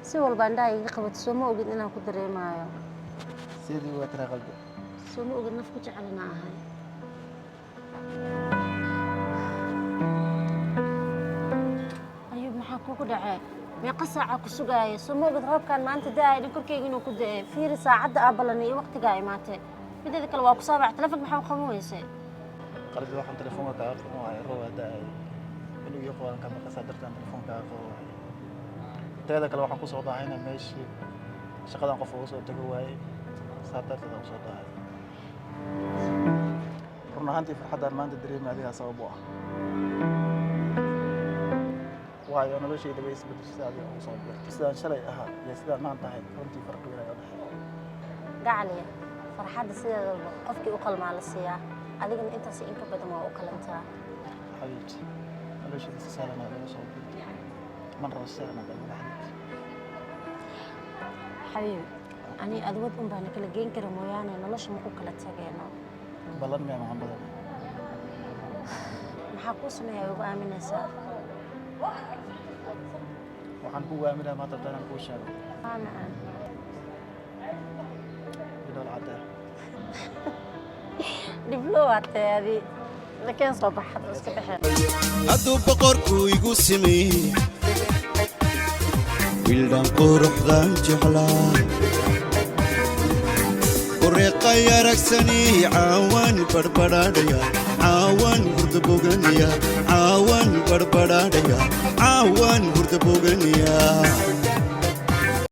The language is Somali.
si walba indhaha iga qabato soo ma ogid inaan ku dareemayo sidii waa tira qalbi soo ma ogid naf ku jecelna ahay ayuu maxaa kugu dhacay meeqa saaca ku sugaya soo ma ogid roobkan maanta daay dhan korkeyga inuu ku da'ay fiiri saacadda aabalan iyo waqtiga ay imaatay mideeda kale waa ku saabac telefoon maxaa u qaban weysay qalbi waxaan telefoonka ka aqoon waay roob daay inuu iyo qoran ka maqasa dartan telefoonka aqoon teeda kale waxaan ku soo daahayna meeshii shaqadan qof ugu soo tago waay saartada ugu soo daahay runaantii farxadan maanta dareemay adiga sabab u ah waayo noloshayda way isbedeshay adiga ugu soo biirtay sidaan shalay ahaa iyo sidaan maanta ahay runtii farqi weyn ayaa u dhexeeya gacaliya farxadda sideedaba qofkii u qalmaa la siiyaa adigana intaas in ka badan waa u qalantaa حبيبتي ليش تسأل أنا ليش مرة سألنا قبل حبيبي أنا أدود بانك لجين كرا مويانة نلاش مكوك لا تجينا بلدنا يا محمد محكوسنا يا أبو آمن سار وحنكون آمنة ما تبتنا نكون شاب آمن بدون العداء دبلوات هذه لكن صباح حتى اسكت حيل أدو بقركو يقسمي ويلدان قروح ذان جحلا وريقا يا ركسني عاوان بربراديا عاوان برد بوغنيا عاوان بربراديا عاوان برد بوغنيا